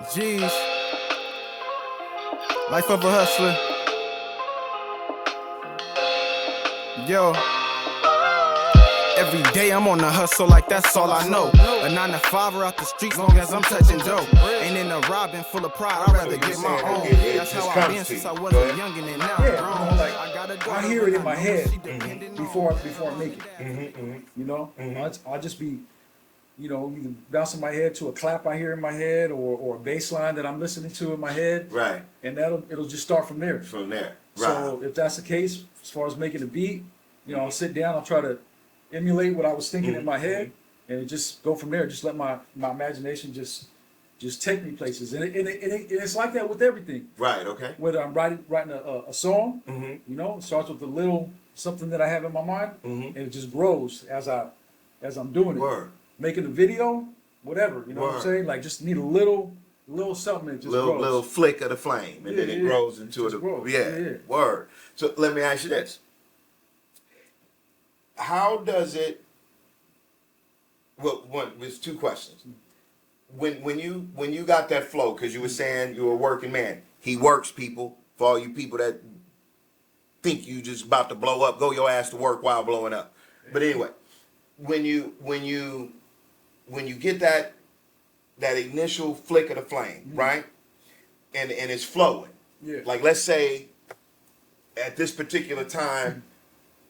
Jeez. Life of a hustler. Yo. Every day I'm on the hustle like that's all I know. A 9 to 5 out the streets long as I'm touching dough. Ain't in a robbing full of pride, I'd rather get my own. That's how I've been since I was a youngin' and now I'm grown. Like, I gotta go. I hear it in my head before I make it. You know, I'll just be, either bouncing my head to a clap I hear in my head or a bass line that I'm listening to in my head. Right. And it'll just start from there. From there. Right. So if that's the case, as far as making a beat, I'll sit down, I'll try to emulate what I was thinking in my head, and just go from there. Just let my imagination just take me places, and it's like that with everything. Right. Okay. Whether I'm writing a song, it starts with a little something that I have in my mind, and it just grows as I'm doing it. Word. Making a video, whatever, what I'm saying? Like, just need a little something that just grows. Little flick of the flame, and then it grows into it. Yeah. Word. So let me ask you this. How does it? Well, there's two questions. When you got that flow, because you were saying you're a working man. He works, people. For all you people that think you just about to blow up, go your ass to work while blowing up. But anyway, when you get that initial flick of the flame, right, and it's flowing. Yeah. Like, let's say at this particular time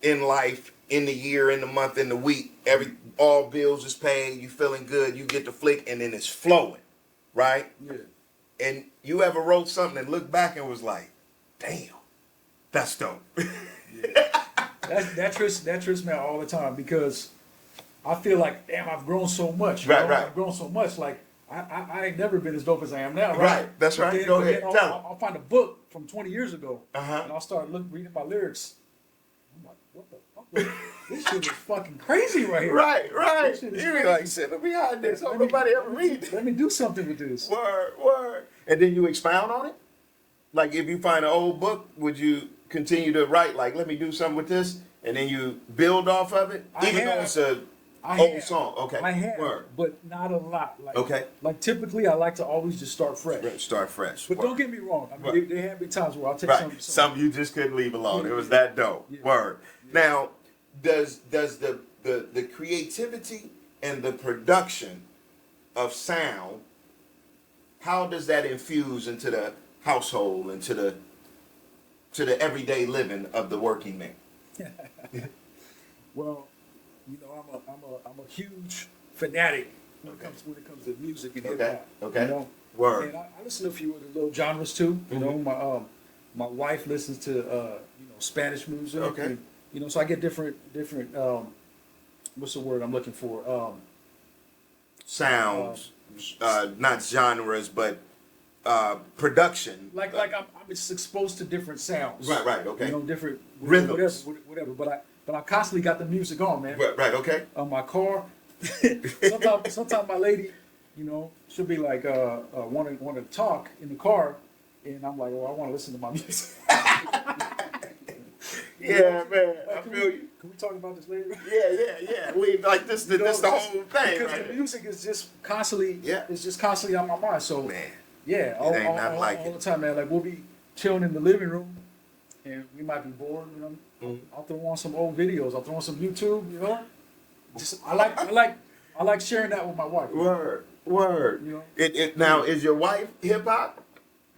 in life, in the year, in the month, in the week, all bills is paid, you feeling good, you get the flick, and then it's flowing, right? Yeah. And you ever wrote something and looked back and was like, damn, that's dope. That trips me out all the time, because I feel like, damn, I've grown so much. Right. I've grown so much. Like, I ain't never been as dope as I am now, right? Right, that's right. Go ahead, tell 'em. I'll find a book from 20 years ago, Uh-huh. and I'll start reading my lyrics. I'm like, what the fuck? This shit is fucking crazy right here. Right. This shit is You be crazy. like, shit, let me hide this. Hope nobody ever read it. Let me do something with this. Word. And then you expound on it? Like, if you find an old book, would you continue to write, like, let me do something with this, and then you build off of it? Even though it's a old song. Okay. I have, Word. but not a lot. Like, Okay. Like, typically, I like to always just start fresh. Start fresh. But Word. don't get me wrong. I mean, Right. there have been times where I'll take Right. some. Some you just couldn't leave alone. It was that dope. Yeah. Word. Now, does the creativity and the production of sound, how does that infuse into the household and to the everyday living of the working man? Well, I'm a huge fanatic when it comes to music and hip hop. Okay. Word. And I listen to a few of the little genres too. You know, my wife listens to Spanish music. Okay. And, so I get different what's the word I'm looking for? Sounds, not genres, but production. Like I'm just exposed to different sounds. Right. Okay. Different Rhythms. whatever. But I constantly got the music on, man. Right. Okay. On my car. sometimes my lady, she'll be like, want to talk in the car, and I'm like, I want to listen to my music. Yeah, man. I feel you. Can we talk about this later? Yeah. We like this. This the whole thing. Because Right? the music is just constantly, Yeah. it's just constantly on my mind. So Man. yeah, It ain't nothing like all it. the time, man. Like, we'll be chilling in the living room, and we might be bored. I'll throw on some old videos. I'll throw on some YouTube. Just I like sharing that with my wife. Word. You know? Now, is your wife hip hop?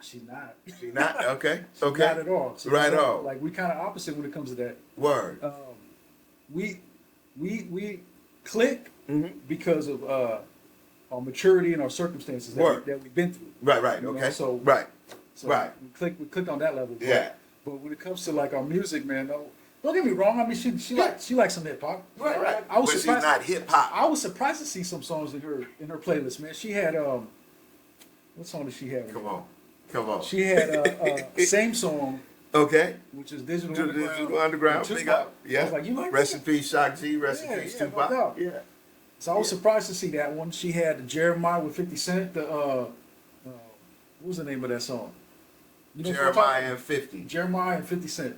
She's not. She not? Okay. Not at all. She's Right not. on. Like, we kind of opposite when it comes to that. Word. We click because of our maturity and our circumstances that we've been through. Right. You know, Okay. so- right. We clicked on that level. Yeah. But when it comes to like our music, man, don't get me wrong. I mean, she likes some hip hop. Right. I was But surprised. she's not hip hop. I was surprised to see some songs in her playlist, man. She had what song did she have? Come on. She had same song, Okay. which is Digital Digital Underground. and Big Tupac. up. Yeah. I was like, you like Rest that? in peace, Shock G. Rest in Yeah, peace, yeah, no Tupac. doubt. Yeah. So I was surprised to see that one. She had the Jeremiah with 50 Cent. What was the name of that song? You know what I'm talking Jeremiah about? and 50. Jeremiah and 50 Cent.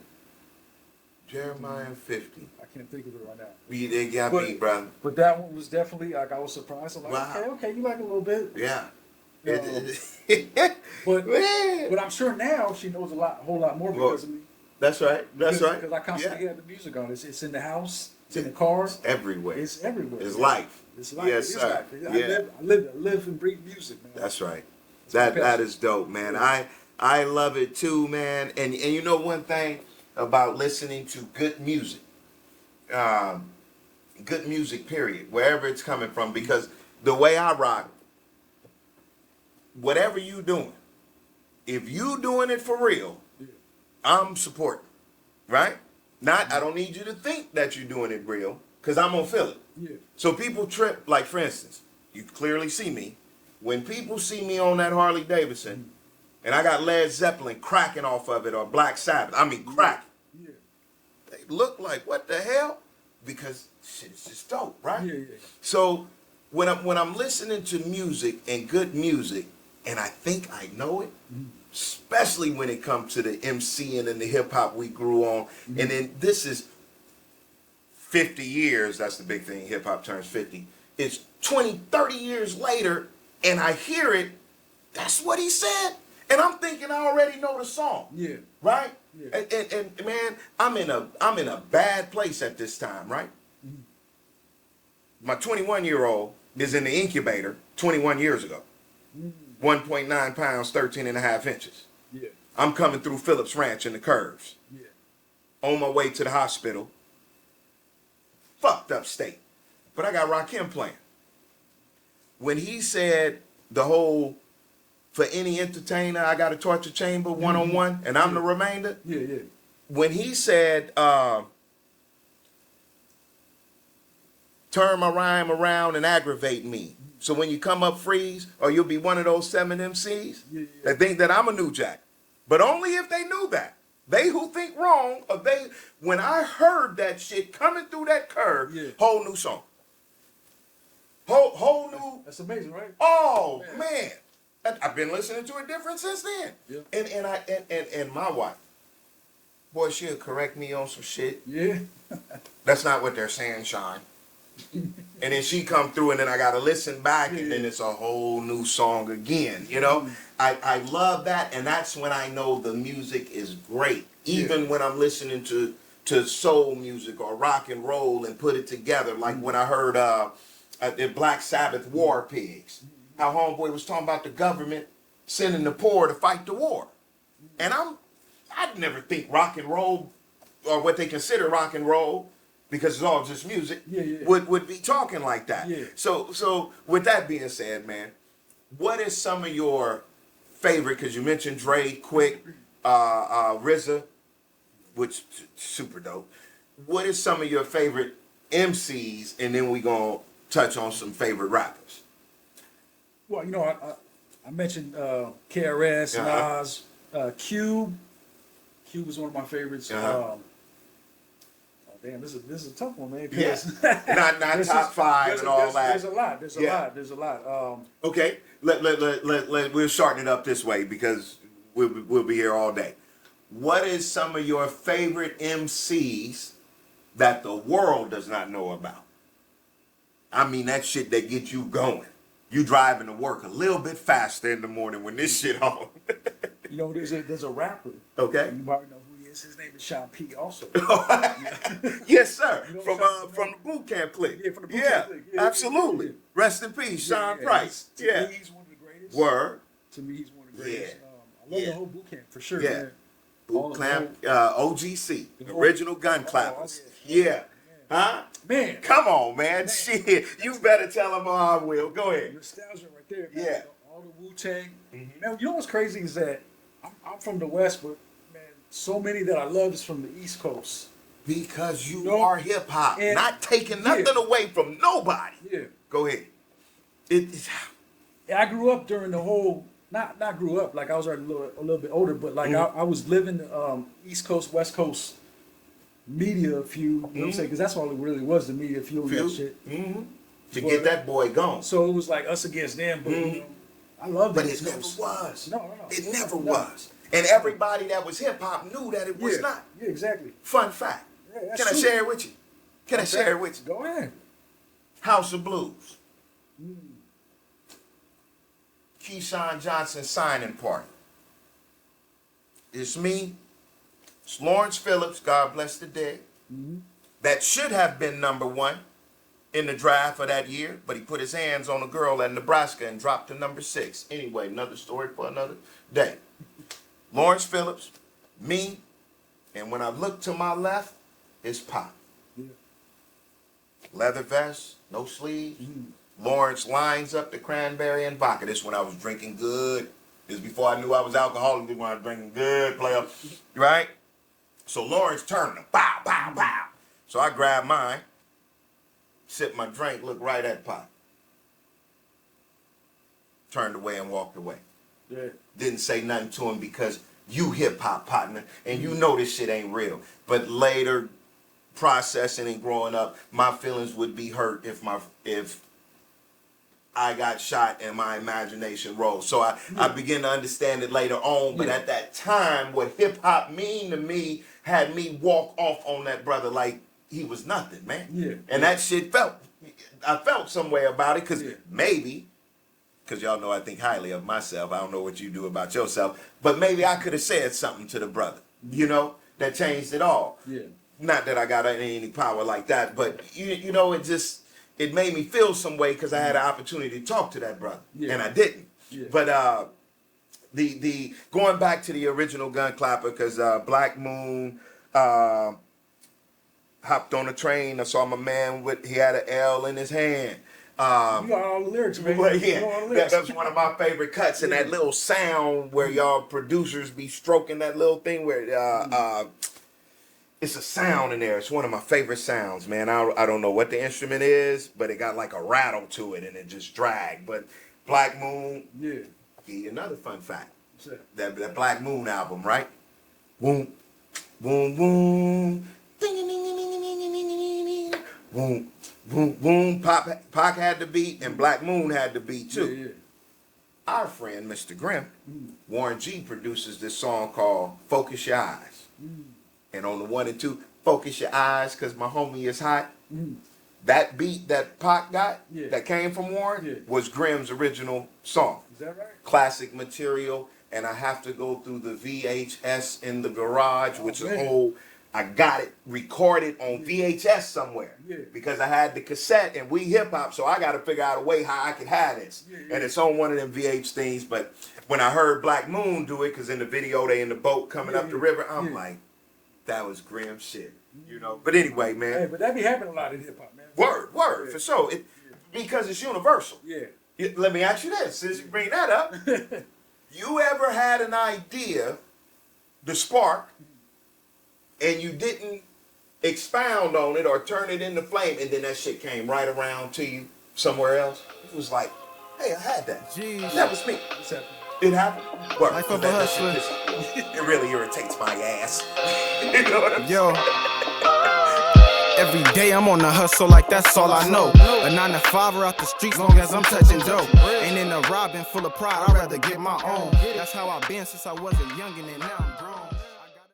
Jeremiah and 50. I can't think of it right now. They got But- beat, brother. But that one was definitely, like, I was surprised. I'm like, Wow. okay, you like it a little bit. Yeah. But Man. but I'm sure now she knows a whole lot more because of me. That's right. That's right. Because I constantly have the music on. It's in the house. It's in the car. It's everywhere. It's everywhere. It's life. It's life. Yes, It is sir. life. Yeah. I live and breathe music, man. That's right. That's my That passion. is dope, man. I love it too, man. And you know one thing about listening to good music, period, wherever it's coming from, because the way I rock, whatever you doing, if you doing it for real, I'm supporting, right? I don't need you to think that you're doing it real, because I'm gonna feel it. Yeah. So people trip, like for instance, you clearly see me. When people see me on that Harley Davidson, and I got Led Zeppelin cracking off of it, or Black Sabbath, I mean crack. Yeah. They look like, what the hell? Because shit's just dope, right? Yeah. So when I'm listening to music and good music, and I think I know it, especially when it comes to the MCing and the hip hop we grew on, and then this is 50 years, that's the big thing, hip hop turns 50. It's 20, 30 years later, and I hear it, that's what he said. And I'm thinking I already know the song. Yeah. Right? Yeah. And man, I'm in a bad place at this time, right? My 21-year-old is in the incubator 21 years ago. 1.9 pounds, 13 and a half inches. Yeah. I'm coming through Phillips Ranch in the curves. Yeah. On my way to the hospital. Fucked up state. But I got Rakim playing. When he said the whole, for any entertainer, I got a torture chamber one-on-one, and I'm the remainder. Yeah. When he said, turn my rhyme around and aggravate me. So when you come up freeze, or you'll be one of those 7 MCs that think that I'm a new jack. But only if they knew that. They who think wrong, or they, when I heard that shit coming through that curve, whole new song. Whole new. That's amazing, right? Oh man. I've been listening to it different since then. Yeah. And my wife, boy, she'll correct me on some shit. Yeah. That's not what they're saying, Shawn. And then she come through, and then I gotta listen back, and then it's a whole new song again. You know, I love that, and that's when I know the music is great. Even when I'm listening to soul music or rock and roll and put it together, like when I heard the Black Sabbath War Pigs, how homeboy was talking about the government sending the poor to fight the war, and I'd never think rock and roll, or what they consider rock and roll, because it's all just music, would be talking like that. Yeah. So with that being said, man, what is some of your favorite, because you mentioned Dre, Quick, RZA, which super dope. What is some of your favorite MCs, and then we gonna touch on some favorite rappers? Well, you know, I mentioned KRS, Nas, Cube. Cube was one of my favorites. Damn, this is a tough one, man. Not top 5 and all that. There's a lot. Okay, we'll shorten it up this way, because we'll be here all day. What is some of your favorite MCs that the world does not know about? I mean, that shit that gets you going. You driving to work a little bit faster in the morning when this shit on. You know, there's a rapper. Okay. You probably know who he is. His name is Shawn P. Also. Yes, sir. You know from the boot camp clique. Yeah, from the boot camp clique. Yeah, absolutely. yeah. Rest in peace, Sean Price. To me, he's one of the greatest. Word. To me, he's one of the greatest. I love the whole boot camp for sure. Yeah. Man. Boot camp, OGC, original gun clappers. Yeah. Huh? Man. Come on, man. Shit. You better tell them I will. Go ahead. Nostalgia right there, man. Yeah. All the Wu-Tang. Man, you know what's crazy is that I'm from the West, but man, so many that I love is from the East Coast. Because you are hip hop, and- not taking nothing away from nobody. Yeah. Go ahead. I grew up during the whole, not grew up, like I was already a little bit older, but like I was living East Coast, West Coast media fuel, you know what I'm saying? Because that's all it really was, the media fuel and that shit. To get that boy gone. So it was like us against them, but you know, I love But the it East never Coast. was. No. It never was. And everybody that was hip hop knew that it was not. Yeah, exactly. Fun fact. Yeah, that's Can I true. share it with you? Can I share it with you? Go ahead. House of Blues. Keyshawn Johnson signing party. It's me, it's Lawrence Phillips, God bless the dead. That should have been #1 in the draft of that year, but he put his hands on a girl at Nebraska and dropped to #6. Anyway, another story for another day. Lawrence Phillips, me, and when I look to my left, it's Pop. Leather vest, no sleeves. Lawrence lines up the cranberry and vodka. This when I was drinking good. This before I knew I was alcoholic. This when I was drinking good, player. Right? So Lawrence turned him. Bow, bow, bow. So I grabbed mine, sipped my drink, looked right at Pop. Turned away and walked away. Yeah. Didn't say nothing to him because you hip-hop partner and you know this shit ain't real. But later, processing and growing up, my feelings would be hurt if I got shot and my imagination rose. So I began to understand it later on. But at that time, what hip-hop mean to me had me walk off on that brother like he was nothing, man. Yeah. And that shit I felt some way about it because maybe, because y'all know I think highly of myself. I don't know what you do about yourself. But maybe I could have said something to the brother, you know, that changed it all. Yeah. Not that I got any power like that, but you know, it made me feel some way because I had an opportunity to talk to that brother, and I didn't. Yeah. But the going back to the original Gun Clapper, because Black Moon hopped on a train. I saw my man he had an L in his hand. You got all the lyrics, man. Well, You know all the lyrics. that's one of my favorite cuts, and that little sound where y'all producers be stroking that little thing where it's a sound in there. It's one of my favorite sounds, man. I don't know what the instrument is, but it got like a rattle to it, and it just dragged. But Black Moon, give you another fun fact. That Black Moon album, right? Boom, boom, boom, ding, ding, ding, ding, ding, ding, ding, ding, boom, boom, boom. Pac had the beat, and Black Moon had the beat too. Our friend, Mr. Grimm, Warren G, produces this song called "Focus Your Eyes." And on the 1 and 2, focus your eyes, cause my homie is hot. That beat that Pac got, that came from Warren, was Grimm's original song. Is that right? Classic material, and I have to go through the VHS in the garage, which is whole. I got it recorded on VHS somewhere because I had the cassette and we hip hop, so I got to figure out a way how I could have this. And it's on one of them VH things. But when I heard Black Moon do it, cause in the video they in the boat coming up the river, I'm like, that was Grimm shit, you know. But anyway, man. Hey, but that be happening a lot in hip hop, man. Word, for sure. Because it's universal. Let me ask you this, since you bring that up. You ever had an idea, the spark, and you didn't expound on it or turn it into flame, and then that shit came right around to you somewhere else? It was like, hey, I had that. Jeez. That was me. What's happening? It happened. Word. Life of a hustler. It really irritates my ass. You know what I'm saying? Yo. Every day I'm on the hustle like that's all I know. A 9 to 5 out the streets long as I'm touching dough. Ain't in a robbing full of pride, I'd rather get my own. That's how I've been since I was a youngin' and now I'm grown.